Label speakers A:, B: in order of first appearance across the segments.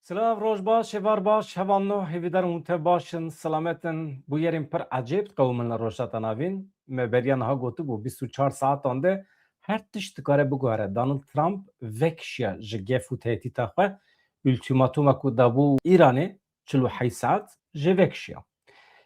A: Silav roj baş, şevar baş, hevanno, hevidar mute başın, selametin bu yerin per acayip kavminle rojata navin. Me beriyan ha gotu bu 24 saat ande her tişt kare bu gore. Donald Trump vekşya ji gefu tehdita xwe ultimatuma ku da bu İran'ı 48 saat ji vekşya.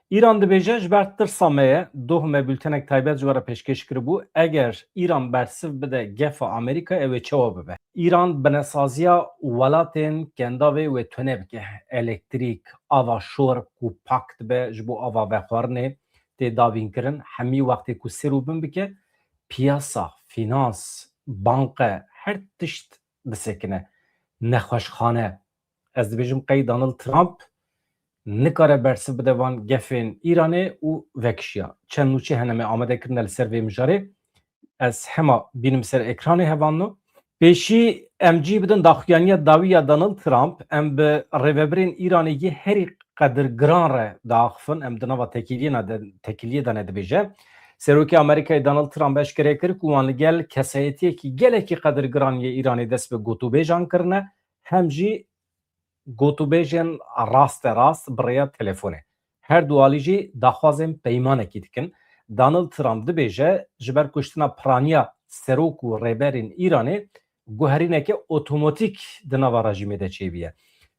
A: İran dibêje ji ber tirsa me ye dohme bültenek taybet ji were pêşkêş kiribû eger İran bersiv bide gefa Amerîka ew ê çawa bibe. İran binesaziya welatên kendavê wê tune bike elektrîk, ava şor ku pak dibe ji bo ava vexwarinê tê davînkirin hemî wextê ku sêr û bin bike piyasa, finans, banke her tişt disekine. Nexweşxane. Ez dibêjim qey Donald Trump nikare bersiv bide van gefên İranê û vekşiya. Çend nûçe hene me amade kirine li ser vê mijarê. Ez hema bînim ser ekranê hevanno. Pêşî em cî bidin daxuyaniya dawiya Donald Trump em bi rêveberên İranê yê herî qedir giran re diaxivin em di nava tekiliyê de ne dibêje. Serokê Amerîkayê Donald Trump eşkere kir ku wan li gel kesayetiyekî gelekî qedir giran yê İranê dest bi gotûbêjan kirine hem jî gotûbêjên rast bi rêya telefonê. Her du alî jî daxwazên peymanekî dikin. Donald Trump dibêje ji ber kuştina piraniya serok û rêberên İranê guherîneke otomatik di nava rejimê de çêbiye.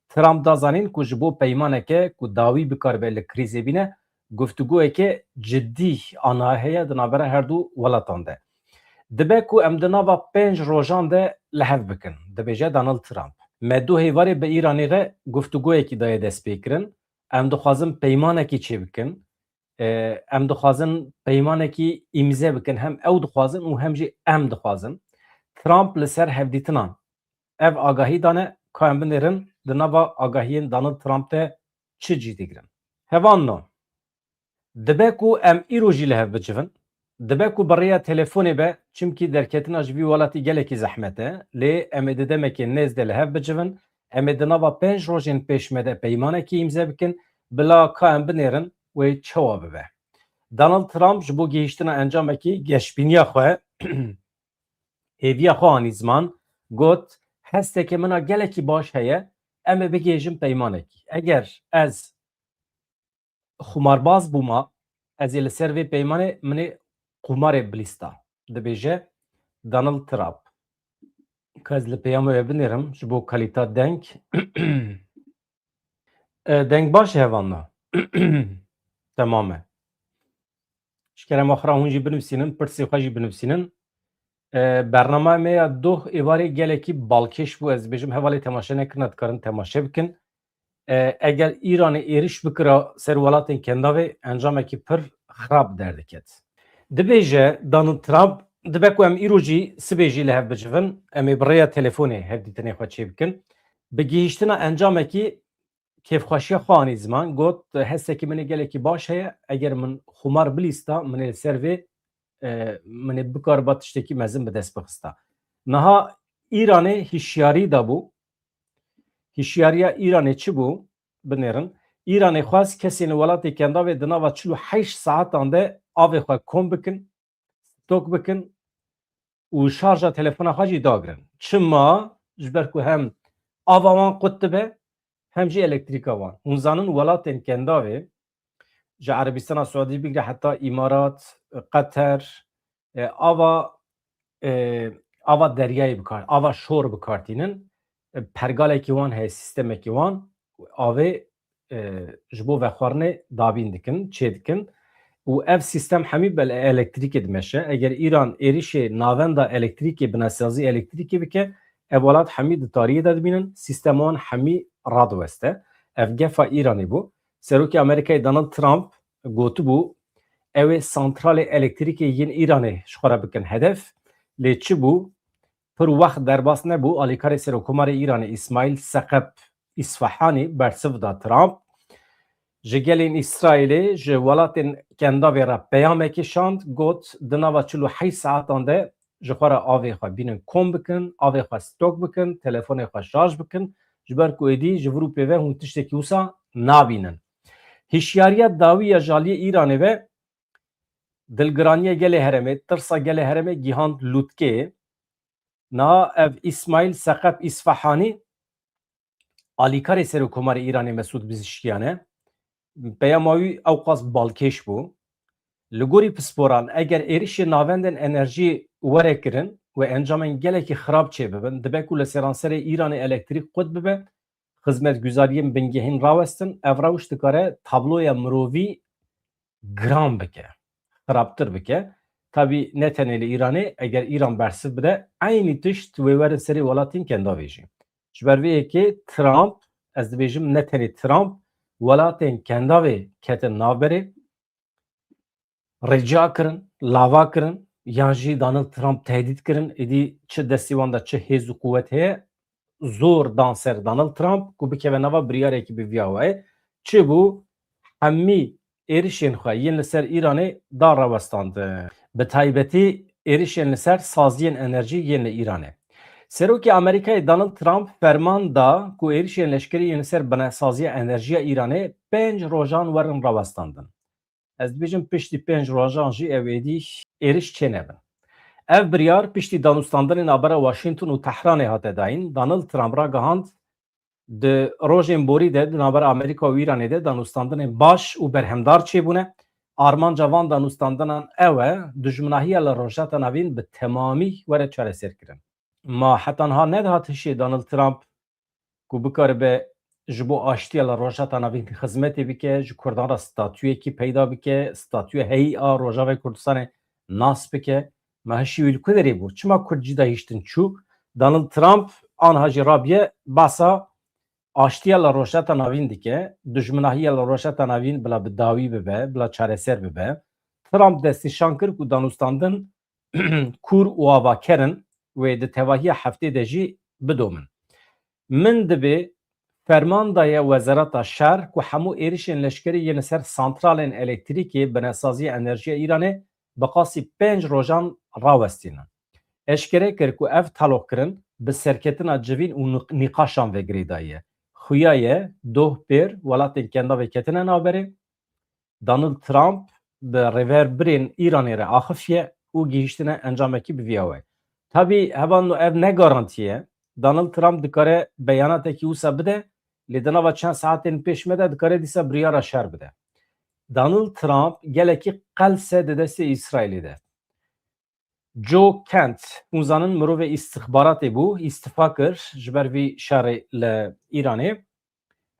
A: Trump da zanîn ku ji bo peymaneke ku dawî bikaribe li krîzê bîne guftugûyeke ciddî ana heye di navbera her du welatan de. Dibe ku em di nava 5 rojan de lihev bikin, dibêje Donald Trump. Me du hêvarê bi İranê re guftugûyekî daye dest pê kirin. Em dixwazin peymanekî çê bikin. Em dixwazin peymanekî îmze bikin. Hem ew dixwazin û hem jî em dixwazin. Trump li ser hevdîtinan ev agahî dane ka em binêrin di nava agahiyên Donald Trump de çi cî digirin. Hevanno. Dibe ku em îro jî li hev bicivin. Dibe ku bi rêya telefonê be çimkî derketina ji vî welatî gelekî zehmet e lê em ê di demekê nêz de li hev bicivin. Em ê di nava 5 rojên pêşme de peymanekî îmze bikin bila ka em binêrin wê çawa bibe. Donald Trump ji bo gihîştina encamekî geşbîniya xwe hêviya xwe anî ziman got hestekê mina gelekî baş heye em ê bigêjin peymanekî. Eger ez xumarbaz bûma ez ê li ser vê peymanê minê qumarê bilîsta dibêje Donald Trump. Ez li peyama wê binêrim ji bo kalîta deng. Deng baş e hevanna. Tamam e. Ji kerema xwe hûn jî binivîsînin, pirsê xwe jî binivîsînin. Bernameya me ya doh êvarê gelekî balkêş bû ez dibêjim hevalê temaşe nekirin dikarin temaşe bikin. Eger İranê êriş bikira ser welatên kendavê encamekî pir xirab derdiket. Dibêje Donald Trump dibe ku em îro jî sibê jî li hev bicivin em ê bi rêya telefonê hevdîtinê xwe çê bikin. Bi gihîştina encamekî kêfxweşiya xwe anî ziman got hestekî minê gelekî baş heye eger min xumar bilîsta minê li ser vê minê bikariba tiştekî mezin bi dest bixista. Niha İranê hişyarî da bû. Hişyariya İranê çi bû? Binêrin. İranê xwest kesên li welatê kendavê di nava 48 saatan de avê xwe kom bikin, stok bikin û şarja telefona xwe jî dagirin. Çima? Ji ber ku hem ava wan qut dibe hem jî elektrîka wan. Hûn zanin welatên kendavê ji Erebistana Siûdî bigire heta İmarat, Qeter ava deryayê bikar, ava şor bikartînin. Pergalekî wan heye sîstemekî wan avê ji bo vexwarinê davîn dikin, çê dikin û ev sîstem hemî bi elektrîkê dimeşe. Eger İran êrişê navenda elektrîkê binasazî elektrîkê bike ev welat hemî di tariyê de dibînin sîstema wan hemî radiweste. Ev gefa İranê bû. Serokê Amerîkayê Donald Trump gotibû ew ê santralê elektrîkê yên İranê ji xwe re bikin hedef. Lê çi bû? Pir wext derbas nebû alîkarê Serokkomarê İranê İsmail Seqep İsfahanî bersiv da Trump ji gelên İsraîlê ji welatên kendavê re peyamekê şand got di nava 48 saatan de ji xwe re avê xwe bînin kom bikin, avê xwe stok bikin, telefonê xwe şarj bikin ji ber ku êdî ji vir û pêve hûn tiştekî wisa nabînin. Hişyariya dawî ya jaliyê İranê ve dilgiraniya gelê herêmê, tirsa gelê herêmê gîhand lûtkê. Na ev İsmail Seqep İsfahanî Alîkarê Serokkomarê Îranê Mesûd Pezeshkiyan peyama ew qas balkêş bû. Li gorî pisporan eger êrişê navendên enerjî were kirin û encamên gelekî xirab çê bibin, dibe ku li seranserê Îranê elektrîk qut bibe, xizmetguzariyên bingehîn rawestin, ev rewş dikare tabloya mirovî giran bike, xirabtir bike. Tabii ne tenê li Îranê eger Îran bersiv bide aynî tişt wê werin serê welatên kendavê jî. Ji ber vê yekê Trump, ez dibêjim ne tenê Trump, welatên kendavê ketin navberê, rica kirin, lava kirin, yan jî Donald Trump tehdit kirin, êdî çi destî wan de çi hêz û quwet heye, zor dan ser Donald Trump ku bikeve nava biryarekî bi vîya we. Çi bû? Hemî êrişên xwe yên li ser Îranê da rawestandin. Bi taybetî êrişên li ser saziyên enerjî yên li Îranê. Serokê Amerîkayê Donald Trump ferman da ku êrişên leşkerî yên li ser binesaziya enerjiya Îranê 5 rojan werin rawestandin. Ez dibêjim piştî 5 rojan jî ev êdî êriş çênebin. Ev biryar piştî danûstandanê navbera Washington û Tehranê hate dayîn. Donald Trump ragihand di rojên borî de di navbera Amerîka û Îranê de danûstandanên baş û berhemdar çêbûne. Armanca van danûstandanan ew e dijminahiya li rojata navîn bi temamî were çareserkirin. Ma hetanha nedihat hişê Donald Trump ku bikaribe ji bo aştiya li rojata navîn xizmetê bike, ji Kurdan re statûyekî peyda bike, statûya heyî a Rojavayê Kurdistanê nas bike. Ma hişî wî li ku derê bû? Çima Kurd jî de hîştin çû? Donald Trump aniha jî rabiye basa aştiya li rojata navîn dike, dijminahiya li rojata navîn bila bi dawî bibe, bila çareser bibe. Trump destî şan kir ku danûstandin kûr û avakerin wê di tevahiya heftê de jî bidomin. Min dibe fermandaya Wezareta Şer ku hemû êrişên leşkerî yên li ser santralên elektrîkê binesaziya enerjiya Îranê bi qasî 5 rojan rawestînin. Eşkere kir ku ev talokkirin bi serketina civîn û nîqaşan vegirê daye. Xuya ye doh pêr welatên kendavê ketine navberê. Donald Trump bi rêverbirên Îranê re axifiye û gihîştine encamekî bi vîya we. Tabii hevan ev ne garantiye. Donald Trump dikare beyanatekî wisa bide, lê di nava çend saetên pêş me de dikare dîsa biryara şer bide. Donald Trump gelekî qelse di destê İsraîlê de. Joe Kent, zanin mirovê îstixbaratê bû, îstifa kir ji ber vî şerê li Îranê.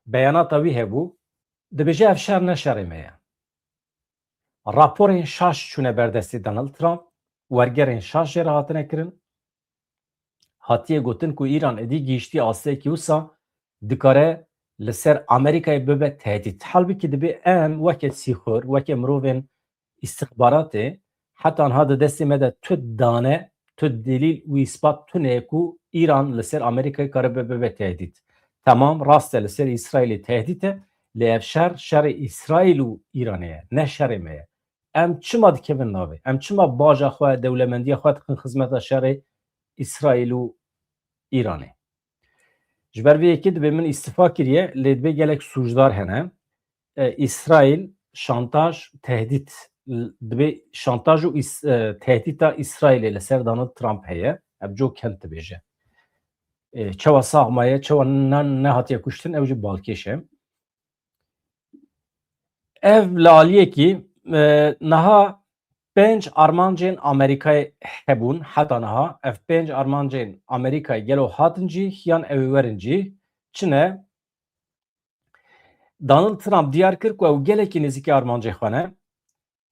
A: Beyanata wî hebû, dibêje ev şer ne şerê me ye. Raporên şaş çûne berdestê Donald Trump, wergerên şaş jê re hatine kirin. Hatiye gotin ku Îran êdî gihîştî asteyekî wisa dikare li ser Amerîkayê bibe tehdît. Halbikî dibe em weke sîxur, weke mirovên îstixbaratê hetanha di destê me de tu dane, tu delîl û îspat tune ku Îran li ser Amerîkayê karibe bibe tehdît. Tamam, rast e li ser İsraîlê tehdît e, lê ev şer şerê İsraîl û Îranê ye, ne şerê me ye. Em çima dikevin navê? Em çima baja xwe, dewlemendiya xwe dixin xizmeta şerê İsraîl û Îranê? Ji ber vê yekê dibe min îstifa kiriye, lê dibe gelek sûcdar hene. İsraîl şantaj, tehdit dibe şantaj û tehdîta İsraîlê li ser Donald Trump heye. Ev Joe Kent dibêje. Çawa saxmaye, çawa nehatiye kuştin ew jî balkêş e. Ev li aliyekî niha 5 armancên Amerîkayê hebûn, heta niha ev 5 armancên Amerîkayê gelo hatin cî yan ew ê werin cî. Çi ne? Donald Trump diyar kir ku ew gelekî nêzîkî armancê xwe ne.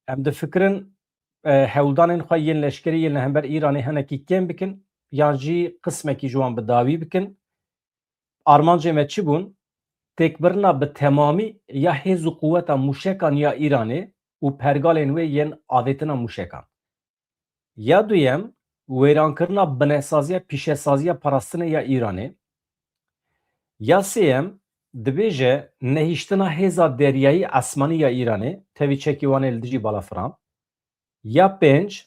A: Em difikirin hewldanên xwe yên leşkerî yên li hember Îranê hinekî kêm bikin yan jî qismekî ji wan bi dawî bikin. Armancê me çi bûn? Têkbirina bi temamî ya hêz û quweta mûşekan ya Îranê û pergalên wê yên avêtina mûşekan. Ya duyem wêrankirina binesaziya pîşesaziya parastinê ya Îranê. Ya sêyem dibêje nehîştina hêza deryayî esmanî ya Îranê, tevî çekî wanê li dijî balafiran. Ya pênc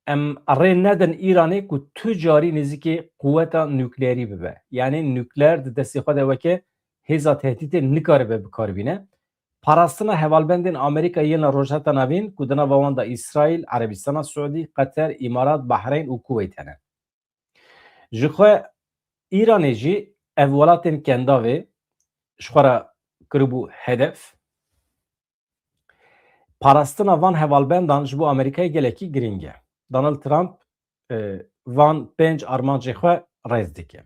A: em rê nedin Îranê ku tu carî nêzîkî quweta nüklerî bibe. Yani nükler di destê xwe de weke hêza tehdîtê nikaribe bikaribîne. Parastina hevalbendên Amerîka yên li rojheta navîn ku di nava wan de İsraîl, Erebistana Siûdî, Qeter, İmarat, Bahreyn û Kuweyt hene. Ji xwe Îranê jî ev welatên kendavê ji xwe re kiribû hedef. Parastina van hevalbendan ji bo Amerîkayê gelekî giring e. Donald Trump van 5 armancê xwe rêz dike.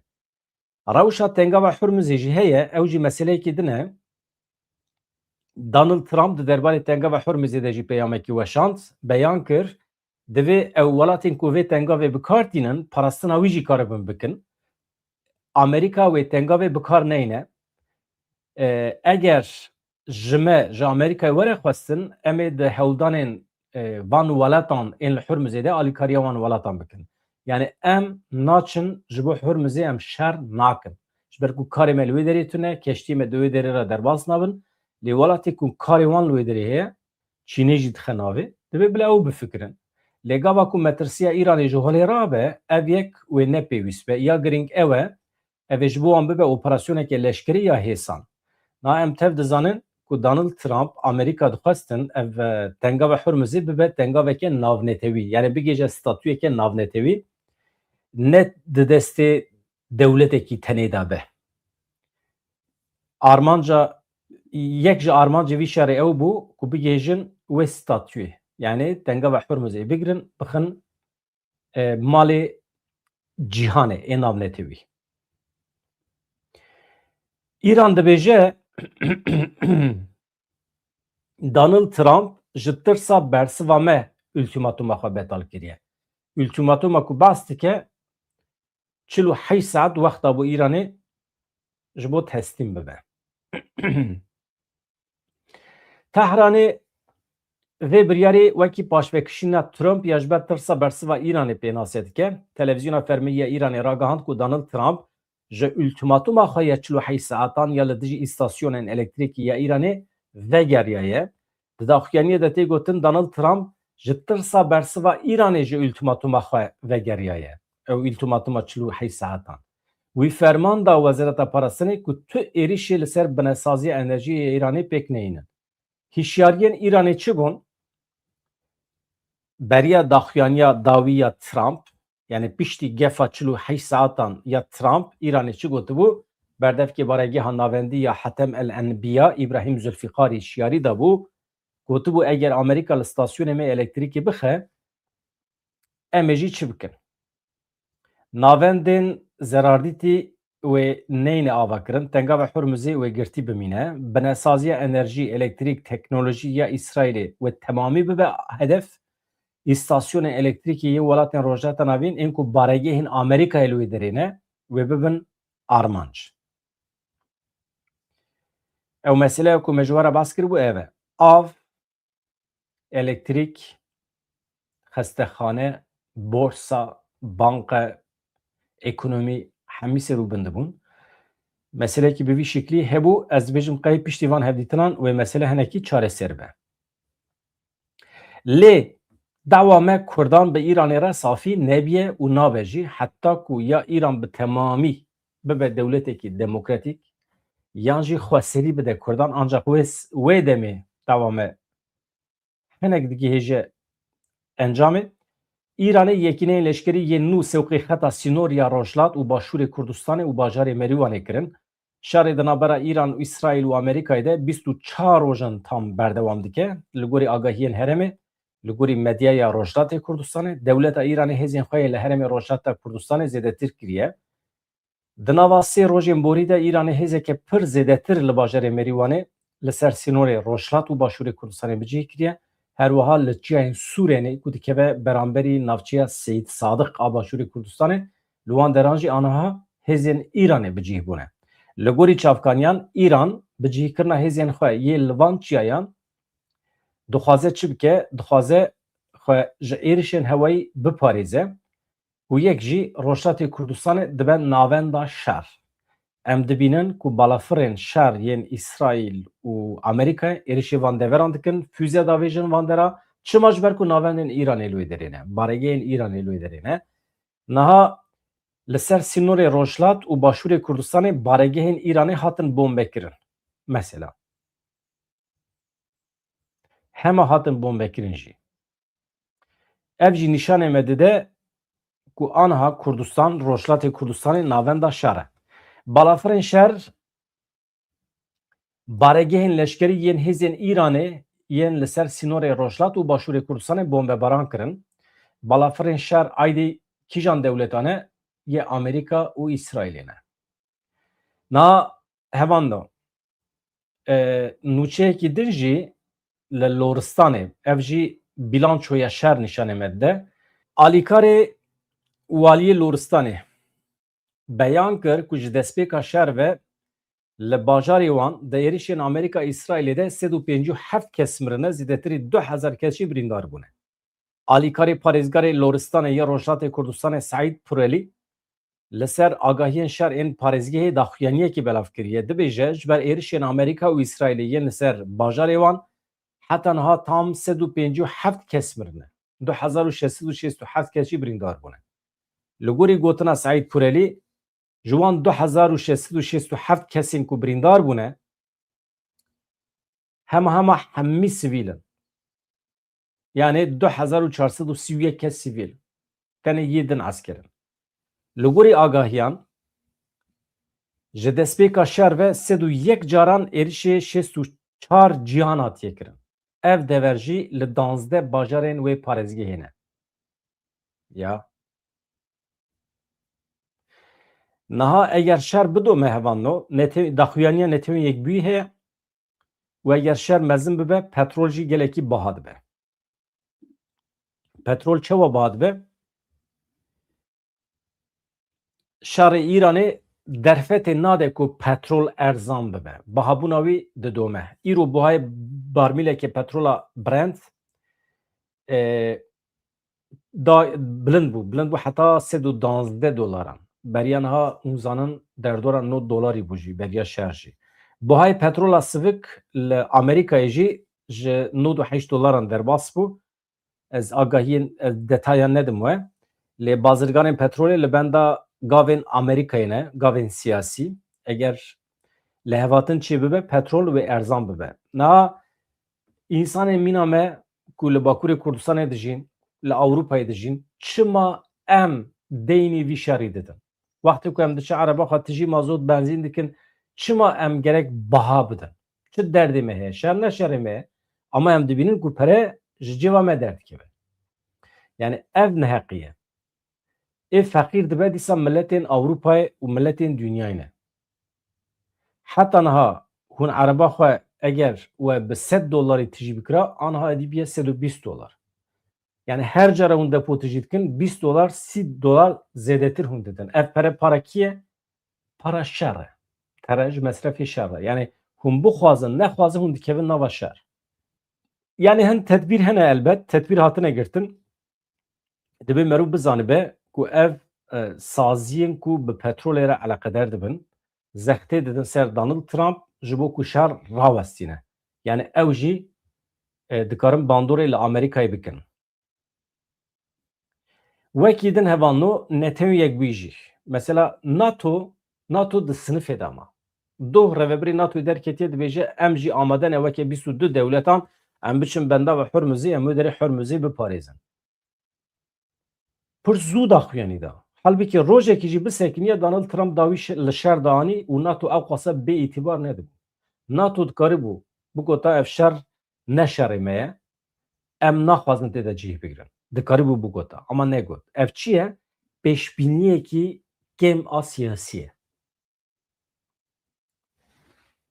A: Rewşa tengava Hurmuzê jî heye, ew jî meseleyekî din e. Donald Trump di derbarê tengava Hurmuzê de jî peyamekî weşand, beyan kir divê ew welatên ku vê tengavê bikar tînin, parastina wî jî karibin bikin. Amerîka wê tengavê bikar neyne. Eger ji me ji Amerîkayê were xwestin, em ê di hewldanên van welatan ên li Hurmuzê de alîkariya wan welatan bikin. Yani em naçin ji bo Hurmuzê em şer nakin. Ji ber ku karê me li wê derê tune, keştiyê me di wê derê re derbas nabin. Lê welatê ku karê wan li wê derê heye, Çînê jî dixe navê, divê bila ew bifikirin. Lê gava ku metirsiya Îranê ji holê rabe, ev yek wê nepêwîst be. Ya giring ew e, ev ê ji bo wan bibe operasyoneke leşkerî ya hêsan. Na em tev dizanin ku Donald Trump Amerîka dixwestin ev tengava Hurmuzê bibe tengaveke navnetewî. Yani bigêje statûyeke navnetewî ne di destê dewletekî tenê de be. Armanca yek ji armancê vî şerê ew bû ku bigêjin wê statûyê. Yani tengava Hurmuzê bigirin bixin malê cîhanê ê navnetewî. İran dibêje Donald Trump ji tirsa bersiva me ultimatuma xwe betal kiriye. Ultimatuma ku bas dike 48 saat wexta bû Îranê ji bo teslîm bibe. Tehranê vê biryarê wekî paşvekişîna Trump ya ji ber tirsa bersiva Îranê pênasê dike. Televizyona fermiya Îranê ragihand ku Donald Trump ji ultimatuma xwe ya 48 saatan ya li dijî îstasyonên elektrîkî ya Îranê vegeriyaye. Di daxuyaniyê de tê gotin Donald Trump ji tirsa bersiva Îranê ji ultimatuma xwe vegeriyaye. Ew ultimatuma 48 saatan. Wî ferman da Wezareta Parastinê ku tu êrişê li ser binesaziya enerjiyê Îranê pêk neyînin. Hişyariyên Îranê çi bûn? Beriya daxuyaniya dawî ya Trump, yani piştî gefa 48 saatan ya Trump, Îranê çi gotibû? Berdevkê baregeha navendî ya Hetem el Enbiya İbrahim Zülfikarî hişyarî dabû. Gotibû eger Amerîka li stasyonê me elektrîkê bixe, em ê jî çi bikin? Navendên zerardîtî wê neyne avakirin, tengava Hurmuzê wê girtî bimîne, binesaziya enerjî, elektrîk, teknolojî ya İsraîlê wê temamî bibe hedef, îstasyonên elektrîkî yê welatên Rojheta Navîn ên ku baregehên Amerîkayê li wê derê ne, wê bibin armanc. Ew meseleya ku me ji we re bas kiribû ev e. Av, elektrîk, xestexane, borsa, banka, ekonomî hemî serûbin dibûn. Meselekî bi vî şeklî hebû, ez dibêjim qey piştî van hevdîtinan wê mesele hinekî çareser be. Lê dawa me Kurdan bi Îranê re safî nebiye û nabe jî heta ku ya Îran bi temamî bibe dewletekî demokratîk yan jî xweserî bide Kurdan ancak wê demê dawa me hinek digihêje encamê. İranê yekîneyên leşkerî yên nû sewqê xeta Sînorya, Rojhilat û Başûrê Kurdistanê û bajarê Merîwanê kirin. Şerê di navbera Îran û İsraîl û Amerîkayê de 24 rojan tam berdewam dike. Li gorî agahiyên herêmê, li gorî medyaya Rojhilatê Kurdistanê, dewleta Îranê hêzên xwe yê li herêmê Rojhilata Kurdistanê zêdetir kiriye. Di nava sê rojên borî de Îranê hêzeke pir zêdetir li bajarê Merîwanê li ser Sînorê, Rojhilat û Başûrê Kurdistanê bicih kiriye. Her wiha li çiyayên Sûriyê ku dikeve beramberî navçeya Seyid Sadık a Başûrê Kurdistanê, li wan deran jî aniha hêzên Îranê bicih bûne. Li gorî çavkaniyan, Îran bicihkirina hêzên xwe yê li van çiyayan dixwaze çi bike? Dixwaze xwe ji êrişên hewayî biparêze û yek jî Rojhilatê Kurdistanê dibe navenda şer. Em dibînin ku balafirên şer yên İsraîl û Amerîkayê êrişê van deveran dikin, füze davêjin van dera, çima ji ber ku navendên Îranê li wê derê ne, baregehên Îranê li wê derê ne. Niha li ser Sînorê, Rojhilat û Başûrê Kurdistanê baregehên Îranê hatin bombekirin. Mesela. Hema hatin bombekirin jî. Ev jî nîşanê me dide ku aniha Kurdistan, Rojhilatê Kurdistanê navenda şer e. Balafirên şer baregehên leşkerî yên hêzên Îranê yên li ser sînorê Rojhilat û Başûrê Kurdistanê bombebaran kirin. Balafirên şer aydî kîjan dewletan e? Yê Amerîka û İsraîlê ne. Na hevan da nûçeyekî din jî li Loristanê ev jî bilançoya şer nîşanê me dide. Alîkarê waliyê Loristanê beyan kir ku ji destpêka şer ve li bajarê wan di êrişên Amerîka İsraîlê de 157 kes mirine zêdetirî 2000 kes jî birîndar bûne. Alîkarê parêzgarê Loristanê ya Rojhilatê Kurdistanê Saîd Purelî li ser agahiyên şer ên parêzgehê daxuyaniyekî belav kiriye. Dibêje ji ber êrişên Amerîka û İsraîlê yên li ser bajarê wan heta niha tam 157 kes mirine. 2667 kes jî birîndar bûne. Li gorî gotina Saîd Purelî ji wan 2667 kesên ku birîndar bûne hema hemî sivîl in. Yani 2431 kes sivîl tenê yê din eskerin. Li gorî agahiyan ji destpêka şer ve 101 caran êrişê 64 cîhan hatiye kirin. Ev dever jî li 12 bajarên wê parêzgehê ne. Ya niha eger şer bidome hevano daxuyaniya netewên yekbûyî heye û eger şer mezin bibe petrol jî gelekî biha dibe. Petrol çawa biha dibe? Şerê Îranê derfetê nade ku petrol erzan bibe. Bihabûna wî didome. Îro buhayê barmîlekê petrola Brent bilind bû heta 112 dolaran. Beriya niha hûnzanin derdora 9 dolarî bû jî beriya şer jî. Buhayê petrola sivik li Amerîkayê jî ji 98 dolaran derbas bû. Ez agahiyên detayan nedim we. Lê bazirganên petrolê li benda gavên Amerîkayê ne, gavên siyasî. Eger li hevatin çê bibe petrol wê erzan bibe. Niha însanên mîna me ku li Bakurê Kurdistanê dijîn, li Ewropayê dijîn, çima em deynê vî şerî didin? Wextê ku em diçin ereba xwe tijî mazot benzîn dikin, çima em gerek biha bidin? Çi derdê me heye? Şer ne şerê me ye? Ama em dibînin ku pere ji cêva me derdikeve. Yani ev neheqiye. Ev feqîr dibe dîsa milletên Ewropayê û milletên dünyayê ne. Heta niha hûn ereba xwe eger we bi 100 dolarî tijî bikira, aniha edîbiye 120 dolar. Yani her cara hûn depo tijî dikin 20 dolar 30 dolar zêdetir hûn didin. Ev pere para kî ye? Para şer e. Tere ji mesrefê şer e. Yani hûn bixwazin nexwazin hûn dikevin nava şer. Yani hin tedbîr hene elbet. Tedbîr hatine girtin. Dibe merû bizanibe ku ev saziyên ku bi petrolê re eleqedar dibin, zextê didin ser Donald Trump ji bo ku şer rawestîne. Yani ew jî dikarin bandorê li Amerîkayê bikin. Wekî din hevano netewên yekbûyî jî. Mesela NATO di sinifê de ama. Doh revebirê NATOyê derketiye dibêje em jî amade ne wekî 22 dewletan em biçin benda ve Hormuzê em wê derê Hormuzê biparêzin. Pir zû daxuyanî da. Halbuki rojekî jî bisekiniye Donald Trump dawî li şer danî û NATO ew qasa bêîtîbar nedibû. NATO dikaribû bigota ev şer ne şerê me ye, em naxwazin têde cih bigirin. Dikaribû bigota ama negot. Ev çi ye? Pêşbîniyekî kêm a siyasî ye.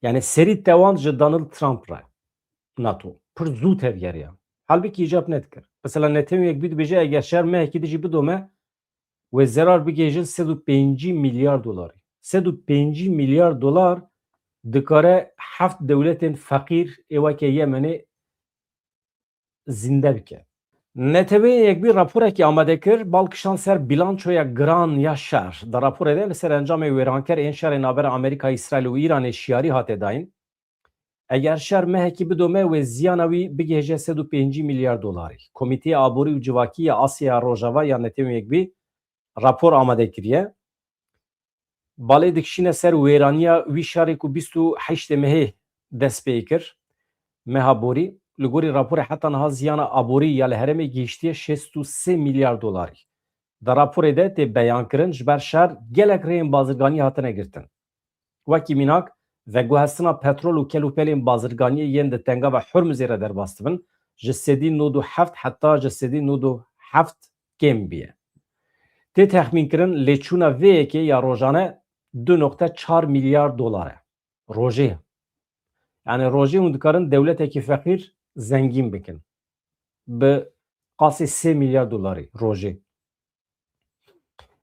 A: Yani serî tewan ji Donald Trump re NATO. Pir zû tevgeriya. Halbuki icap nedikir. Mesela netewên yekbûyî dibêje eger şer mehekî dijî bidome ve zarar bigêjin 105 milyar dolarî. 105 milyar dolar dikare heft dewletên feqîr ê weke Yemenê zinde bike. Netewên yekbûyî raporekî amade kir balkişan ser bilançoya giran ya şer. Da raporê de li ser encamê wêranker ên şerê navbera Amerîka, İsraîl û Îranê şiyarî hate dayîn. Eger şer mehekî bidome ve ziyana wî bigêje 105 milyar dolarî. Komîteya Aborî û Civakî ya Asya Rojava ya netewên yekbûyî rapor amade kiriye. Balê dikişîne ser wêraniya wî şerê ku 28 mehê dest pê kir. Meha borî li gorî raporê heta niha ziyana aborî ya li herêmê gihîştiye 63 milyar dolarî. Da raporê de tê beyankirin ji ber şer gelek rêyên bazirganî hatine girtin. وکی میناک و گوهستنا پترول و کلوپلین بازرگانی ین ده تنگا و حرمزی را در باستبن جسدی 97 حتی جسدی 97 کم بیه. تی تخمین کرن لیچونا وی که یا روزانه 2.4 میلیارد دلاره. روزه. یعنی روزه اون دکارن دولت که فقیر زنگین بکن. به قاسی 3 میلیارد دلاری روزه.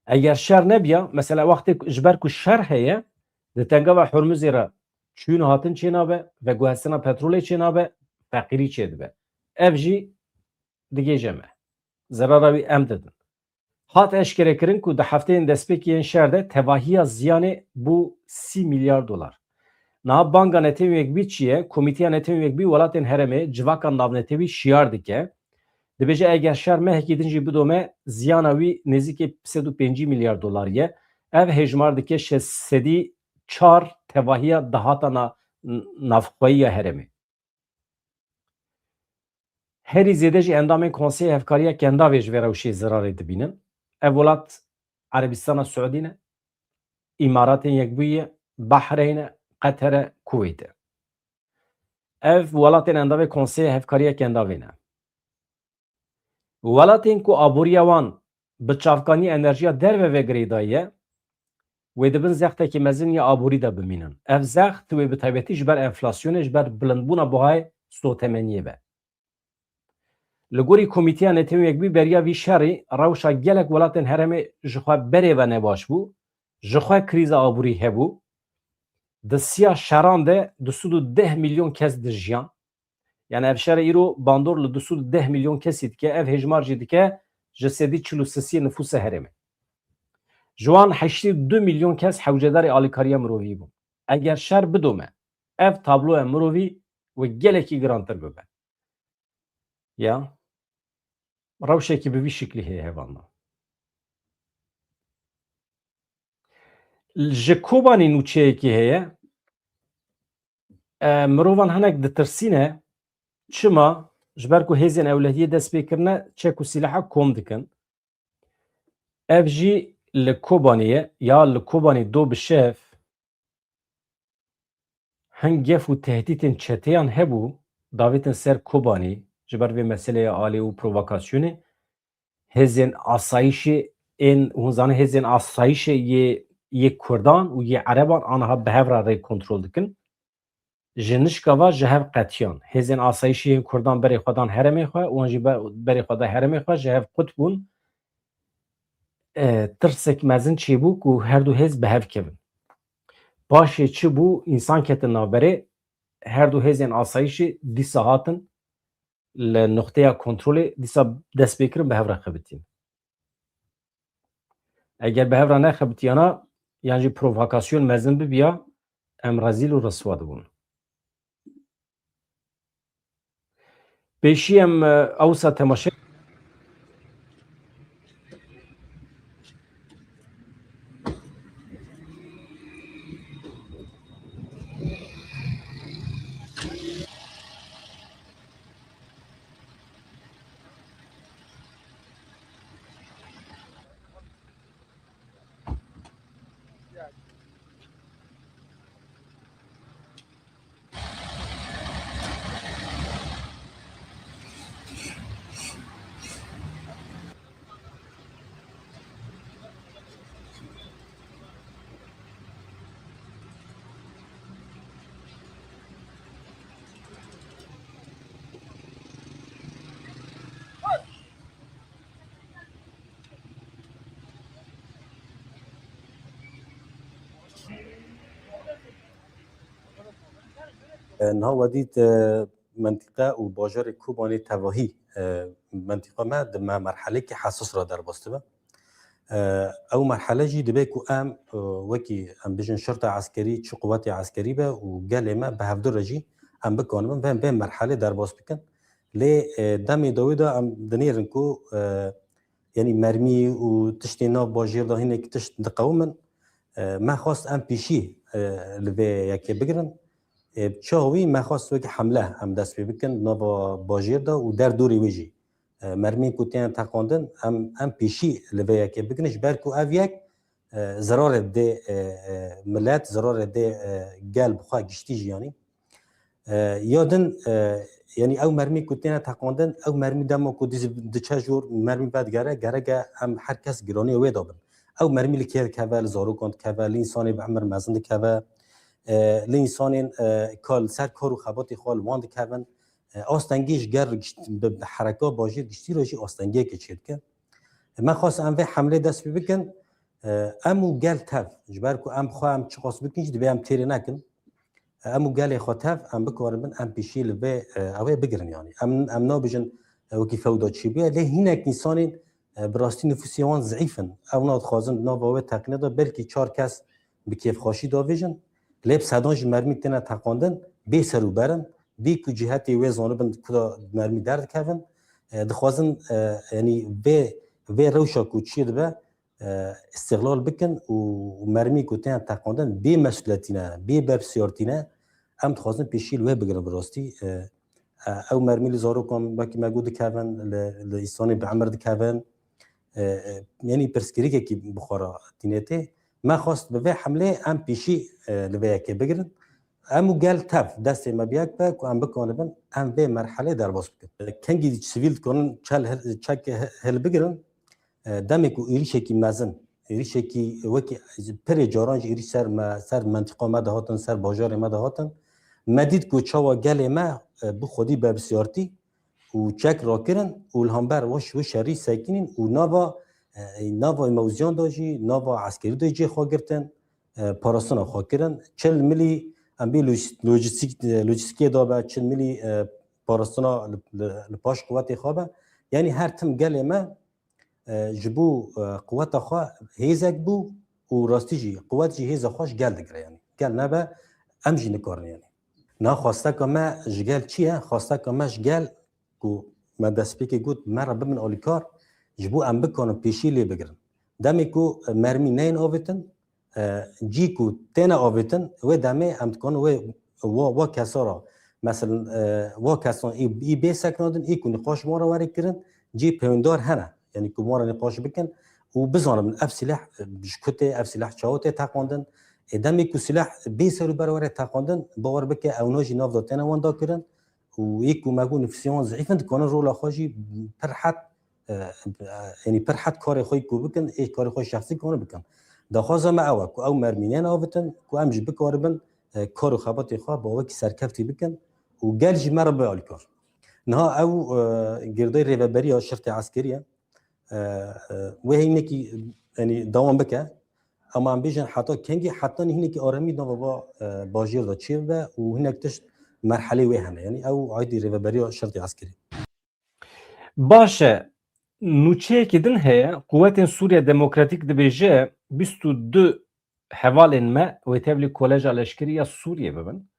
A: اگر شر نبیا مثلا وقتی اجبر کو شر هیه ده تنگا و حرمزی را چون هاتن چه نابه و گوهستنا پترول چه نابه فقیری چه دبه. اف جی دیگه جمعه. ضرراوی ام دادن. هات اشکره کرن که ده هفته این دستپیکی این شهرده تواهی زیان بو 30 میلیارد دلار. نه بانگا نتیوی یک بی چیه؟ کمیتیا نتیوی یک بی ولاتین هرمه جواکان ناو نتیوی شیار دیگه. دبیجه اگر شهر مهکی دنجی بدومه زیانوی نزدیک 105 میلیارد دلاریه. اف هجمار دیگه 4 تواهی دهاتا نافخویی هرمه. هری زیده جی اندام کنسیه هفکاریه کندا ویج وراوشی ضراری دبینن. اولاد عربستان السعودية إمارات يكبية بحرين قطر كويت اف ولاتين انداوي كونسي هفكارية كنداوينه ولاتين كو آبوريا وان بچافکانی انرژیا در و وگریدایه و دبن زخته که مزن یا آبوری دا بمینن اف زخت و بطبیعتیش بر انفلاسیونش بر بلندبونا بهای سوتمنیه به لگوری کمیته نتیمی یک بی بریا وی شری روشا گلک ولاتن هرمه جخوا بره و نباش بو جخوا کریز آبوری هبو دسیا شران ده 210 میلیون کس دجیان یعنی اف شر ایرو باندور ل 210 میلیون کسید که اف هجمار جدی که جسدی 43 نفوس هرمه جوان 82 میلیون کس حوجدار آلیکاریا مروی بو اگر شر بدومه اف تابلو مروی و گلکی گرانتر ببه یا روشه که به شکلی هی هوانا جکوبانی نوچه که هیه مروان هنک دترسینه چما جبر کو هزین اولادیه دست بکرنه چه کو سلاحا کم دکن اف جی لکوبانیه یا لکوبانی دو بشف هنگف و تهدیدین چتیان هبو داویتن سر کوبانی جبر به مسئله عالی و پرووکاسیونه هزین آسایش این هنزانه هزین آسایش یه کردان و یه عربان آنها به هفره ری کنترل دکن جنشکاوا جهف قطیان هزین آسایشی کردان بری خودان هرمی خواه و انجی بری خدا هرمی خواه جهف قطبون ترسک مزن چی بو که هر دو هز به هف کبن باشه چی بو انسان کتن نابره هر دو هزین آسایشی دیسا هاتن لنقطه کنترل دیسا دست بکرن به هفره خبتین اگر به هفره نخبتیانا یعنی پرووکاسیون مزن ببیا امرازیل و رسوا دبون پیشی ام اوسا تماشه
B: نها ودید منطقه و باجر کوبانی تواهی منطقه ما مرحله که حساس را در باسته با او مرحله جی دبی کو ام وکی ام بجن شرطه عسکری چه قوات عسکری به و گل ما به هفدر رجی ام بکنم به مرحله در باس بکن لی دمی دویدا ام دنیرن کو یعنی مرمی و تشتینا باجر ده هنه که تشت دقومن ما خواست ام پیشی لبی یکی بگرن چاوی ما خواست وکی حمله هم دست پی بکن نوا باجر ده و در دوری ویجی مرمی کوتین تقاندن ام پیشی لبی یکی بکنش برکو او یک ضرار ده ملت ضرار ده گل بخواه گشتی جیانی یادن یعنی او مرمی کتینا تقاندن او مرمی دمو کو دچه جور مرمی بعد گره هم هر کس گرانی وی دابن او مرمی لکیر کول زارو کند کول انسانی به عمر مزند کول لینسان کال سر کارو خباتی خال واند کون آستانگیش گر به حرکات باجی گشتی روشی آستانگی که چید که من خواست ام به حمله دست بکن امو گل تف جبر کو ام خواهم چه خواست بکنی جدی ام تیری نکن امو گل خاطف ام بکارم من ام پیشیل به اوه بگرن یعنی ام نابجن وکی فودات چی بیه له هینک انسانی براستی نفوسی وان ضعیفن او ناد خازن ناباوه تقنیه دا بلکی 4 کس به کیف خاشی داویجن لب صدانج مرمی تنه تقاندن بی سرو برن بی کو جهتی و زانبن کدا مرمی درد کردن دخوازن یعنی به روشا کوچید به استقلال بکن و مرمی کو تنه تقاندن بی مسئولیتینه بی برسیارتینه هم دخوازن پیشیل و بگیرن براستی او مرمی لزارو کن باکی مگود کردن لایستانی به عمر کردن یعنی پرسکری که بخورا تینته ما خواست به حمله ام پیشی لبیا که بگیرن امو گل تف دست ما بیاک به کو ام بکنن ام به مرحله در باز بکن کنگی سیویل کنن چک هل بگیرن دمی کو ایریشه کی مزن ایریشه کی وکی پر جارانج ایری سر منطقه ما دهاتن سر بازار ما دهاتن مدید کو چاوا گل ما بو خودی به بسیارتی و چک را کردن و الهامبر و شری ساکنین و ناوا موزیان داشی ناوا عسکری داشی خواه گرتن پاراستان خواه کردن 40 ملی ام بی لوجستیکی دابه 40 ملی پاراستان لپاش قوت خوابه یعنی هر تم گل ما جبو قوت خواه هیزک بو و راستی جی قوت جی هیزا خوش گل دگره یعنی گل نبه امجی نکارن یعنی نه خواسته که ما جگل چیه خواسته که ما جگل کو ما دست پیکی گود مرا بمن آلیکار جبو ام بکنم پیشی لی بگرم دمی کو مرمی نین آویتن جی کو تینا آویتن و دمی ام تکن و کسارا مثلا و کسان ای بی سکنادن ای کو نقاش مارا وری کرن جی پیوندار هنه یعنی کو مارا نقاش بکن و بزانم اف سلاح بشکته اف سلاح چاوته تقاندن دمی کو سلاح بی سرو برای تقاندن باور بکه اوناجی ناف داتینا واندا کرن و یکو مگو نفسیان ضعیفند کنن رولا خواجی پر حد یعنی پر حد کار خوی کو بکن ای کار خوی شخصی کنه بکن دخوازه ما او کو او مرمینین آوتن کو امج بکاربن کارو خبات خواه با وکی سرکفتی بکن و گلج مرا به آلیکار نه او گردای ریوبری ها شرط عسکریه و هینه کی یعنی دوام بکه اما ام بیجن حتی کنگی حتی هینه کی آرامی نو با باجیر دا چیه و هینه کتشت مرحله وهنه یعنی او عادی ریوبری ها شرط عسکری
A: باشه نوچه که دن هیا قوت سوریه دموکراتیک دبیجه 22 حوالین ما و تبلی کولج لشکری یا سوریه ببن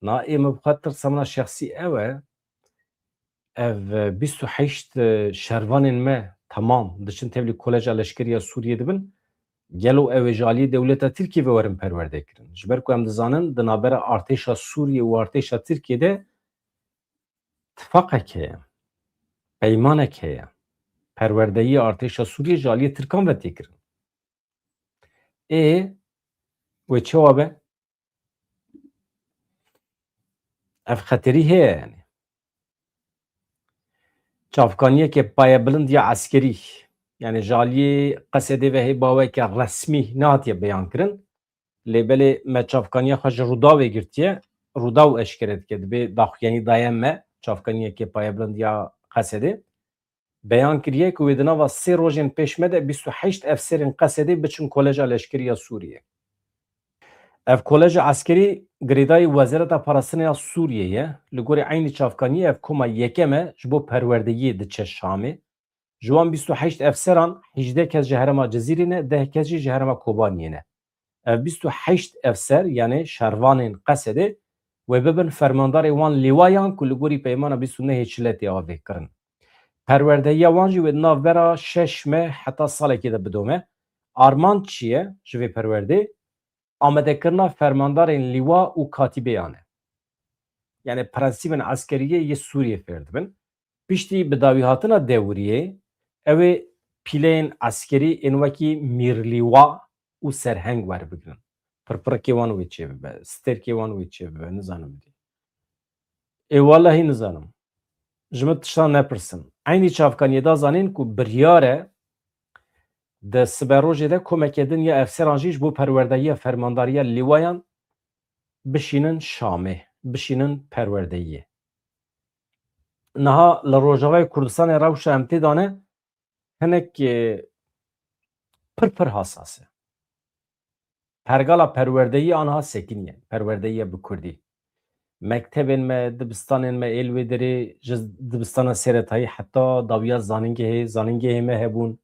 A: نا ایم بخاطر سمنا شخصی اوه او 28 شهروانین ما تمام دشن تبلی کولج لشکری یا سوریه دبن گلو او جالی دولت ترکیه و ورن پرورده کرن جبر کو ام دزانن دنابر ارتشا سوریه و ارتشا ترکیه ده اتفاقه که پیمانه که پروردهی ارتشا سوریه جالی ترکان و تکرن و چه وابه اف خطری هه یعنی چافکانیه که پای بلند یا عسکری یعنی جالی قصده و هی باوه که رسمی نهاتیه بیان کرن لیبل ما چافکانیه خوش رودا وگرتیه رودا و اشکرت کرد به داخل یعنی دایم ما چافکانیه که پای بلند یا قصده بیان کریه که ویدنا و 3 روزین پیش مده 28 افسرین قصده بچن کولج لشکری سوریه اف کولج عسکری گریدای وزارت پاراستان سوریه لگوری عین چافکانی اف کما یکمه جبو پروردگی دچه شامه جوان 28 افسران 18 کس جهرما جزیرینه 10 کس جهرما کوبانیه اف 28 افسر یعنی شروان قصده و ببن فرماندار وان لیوایان که لگوری پیمان 29 چلتی آوه کرن پروردگی وانجی و ناو برا 6 مه حتی ساله که ده بدومه آرمان چیه جوی پرورده آمده کرنا فرماندار لیوا و کاتیبیانه یعنی پرنسیب عسکریه یه سوریه فرد بن پشتی بداوی هاتنا دوریه اوه پیلین عسکری انوکی میر لیوا û serheng werbigirin. Pirpirekê wan wê çêbibe, stêrkê wan wê çêbibe, nizanim dî. Ê wallahî nizanim. Ji min tiştan nepirsin. Eynî çavkaniyê da zanîn ku biryar e di siberrojê de komekê din ya efseran jî ji bo perwerdeyiya fermandariya lîwayan bişînin Şamê, bişînin perwerdeyiyê. Niha li Rojavayê Kurdistanê rewşa em tê dane hinek pir hasas e. Pergala perwerdeyî aniha sekiniye, perwerdeyiya bi Kurdî. Mektebên me, dibistanên me êl wê derê ji dibistana sêretayî heta dawiya zanîngehê me hebûn.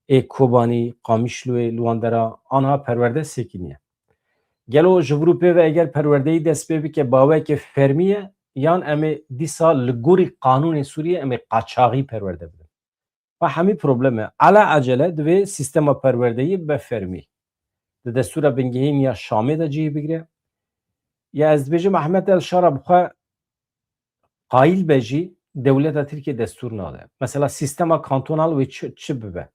A: Ê Kobanî, Qamişloyê li wan dera aniha perwerde sekiniye. Gelo ji Ewropê ve eger perwerdeyî dest pê bike bawekê fermî ye yan em ê dîsa li gorî qanûnê Sûriye em ê qaçaxî perwerde bidin. Ve hemî problem e. Ala acele divê sîstema perwerdeyî be fermî. Di destûra bingehîn ya Şamê de cihê bigire. Ya ez dibêjim Ehmed el Şara bi xwe qayîl be jî dewleta Tirkiye destûr nade. Mesela sîstema kantonal wê çi bibe?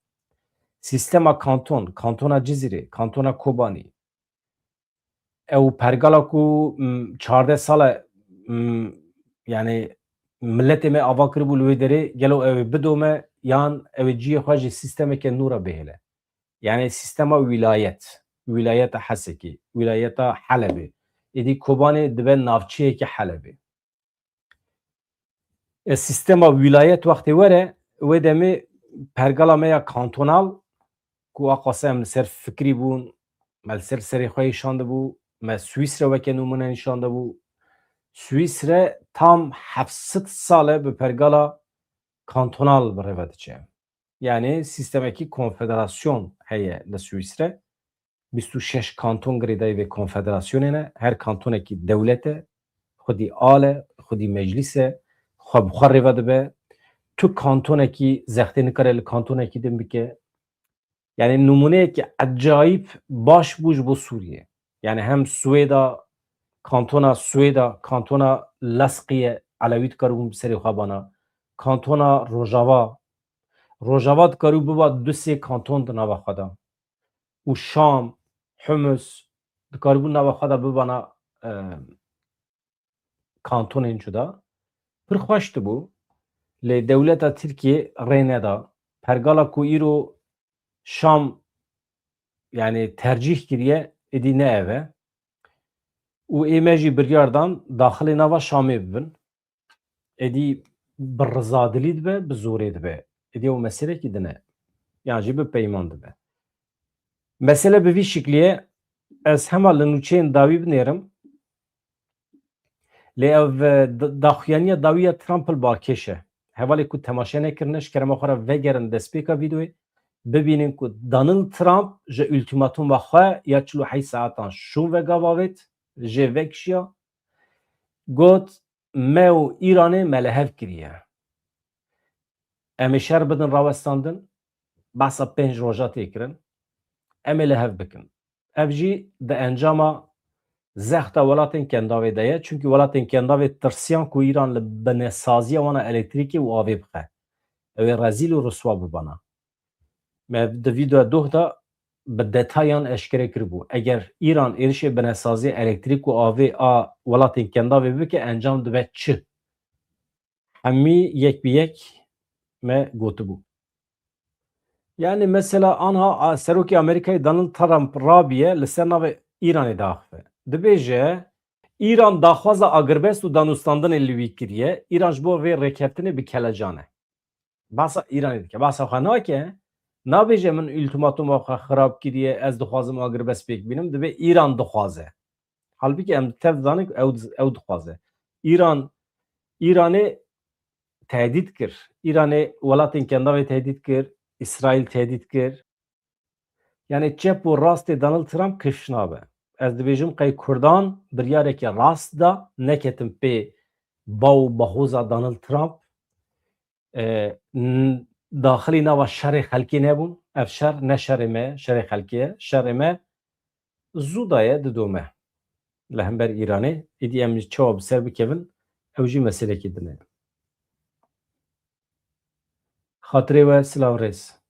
A: Sîstema kantona Cizîrê, kantona Kobanî. Ew pergala ku 14 sala yani milletê me ava kiribû li wê derê gelo ew ê bidome yan ew ê ciyê xwe ji sîstemeke nû re bihêle. Yani sîstema wîlayeta Hesekê, wîlayeta Helebê. Êdî Kobanê dibe navçeyekî Helebê. Sîstema wîlayet wextê were wê demê pergala me ya kantonal ku a qase em li ser fikrî bûn, me li ser serê xwe îşandibû, me Swîsre weke numune nîşandibû. Swîsre tam 700 sal e bi pergala kantonal bi rêve diçe. Yani sîstemekî konfederasyon heye li Swîsre. 26 kanton girêdayî vê konfederasyonê ne. Her kantonekî dewlet e, xwedî al e, xwedî meclîs e, xwe bi xwe rêve dibe. Tu kantonekî zextê nikare li kantonekî din bike. Yani numuneyekî ecayîb baş bû ji bo Sûriye. Yani hem Swêda, kantona Swêda, kantona Leskiye Elewî dikaribûn bi serê xwe bana. Kantona Rojava. Rojava dikarî biba 2-3 kanton di nava xwe de. û Şam, Humus dikarîbûn nava xwe de bibana kantonên cuda. Pir xweş dibû lê dewleta Tirkiye rê neda. Pergala ku îro Şam yani tercih kiriye êdî ne ev e. û ême jî biryar dan daxilê nava Şamê bibin. Êdî bi rizadilî dibe, bi zorê dibe. Êdî ew meselekî din e. Yan jî bi peyman dibe. Mesele bi vî şiklî ez hema li nûçeyên dawî binêrim. Lê ev daxuyaniya dawî ya Trump balkêş e. Hevalê ku temaşe nekirine ji kerema xwe re vegerin destpêka vîdeoyê bibînin ku Donald Trump ji ultimatûma xwe ya 48 saetan şûn vega bavêt jê vekişiya got me û Îranê melehev kiriye. Em ê şer bidin rawestandin behsa 5 roja tê kirin. Em ê li hev bikin. Ev jî di encama zexta welatên kendavê de ye. Çünkü welatên kendavê tirsiyan ku Îran li binesaziya wana elektrîkê û avê bixe. Ew ê rezîl û riswa bibana. Me di vîdeoya doh da bi detayan eşkere kiribû. Eger Îran êrişê binesazî elektrîk û avê a welatên kendavê bike encam dibe çi? Hemî yek bi yek me gotibû. Yani mesela anha serokê Amerîkayê Donald Trump rabiye li ser navê Îranê daxive. Dibêje İran daxwaza agirbest û danûstandinê li wî kiriye. İran ji bo vê rêkeftinê bi kelecan e. Behsa Îranê dike. Behsa xwe nake. Nabêje min ultimatûma xwe xirab kiriye ez dixwazim agirbest pêk bînim. Dibe İran dixwaze. Halbuki em tev zanin ku ew dixwaze. İranê tehdit kir. İranê welatên kendavê tehdit kir. İsraîl tehdit kir. Yani çep û rastê Donald Trump kişt nabe. Ez dibêjim qey Kurdan biryareke rast da neketin pê baw behoza Donald Trump daxilî nava şerê xelkê nebûn. Ev şer ne şerê me, şerê xelkê ye. Şerê me zû da ye di dome. Li hember Îranê êdî em çawa bi ser bikevin ew jî meselekî din e. Xatirê we silav rêz.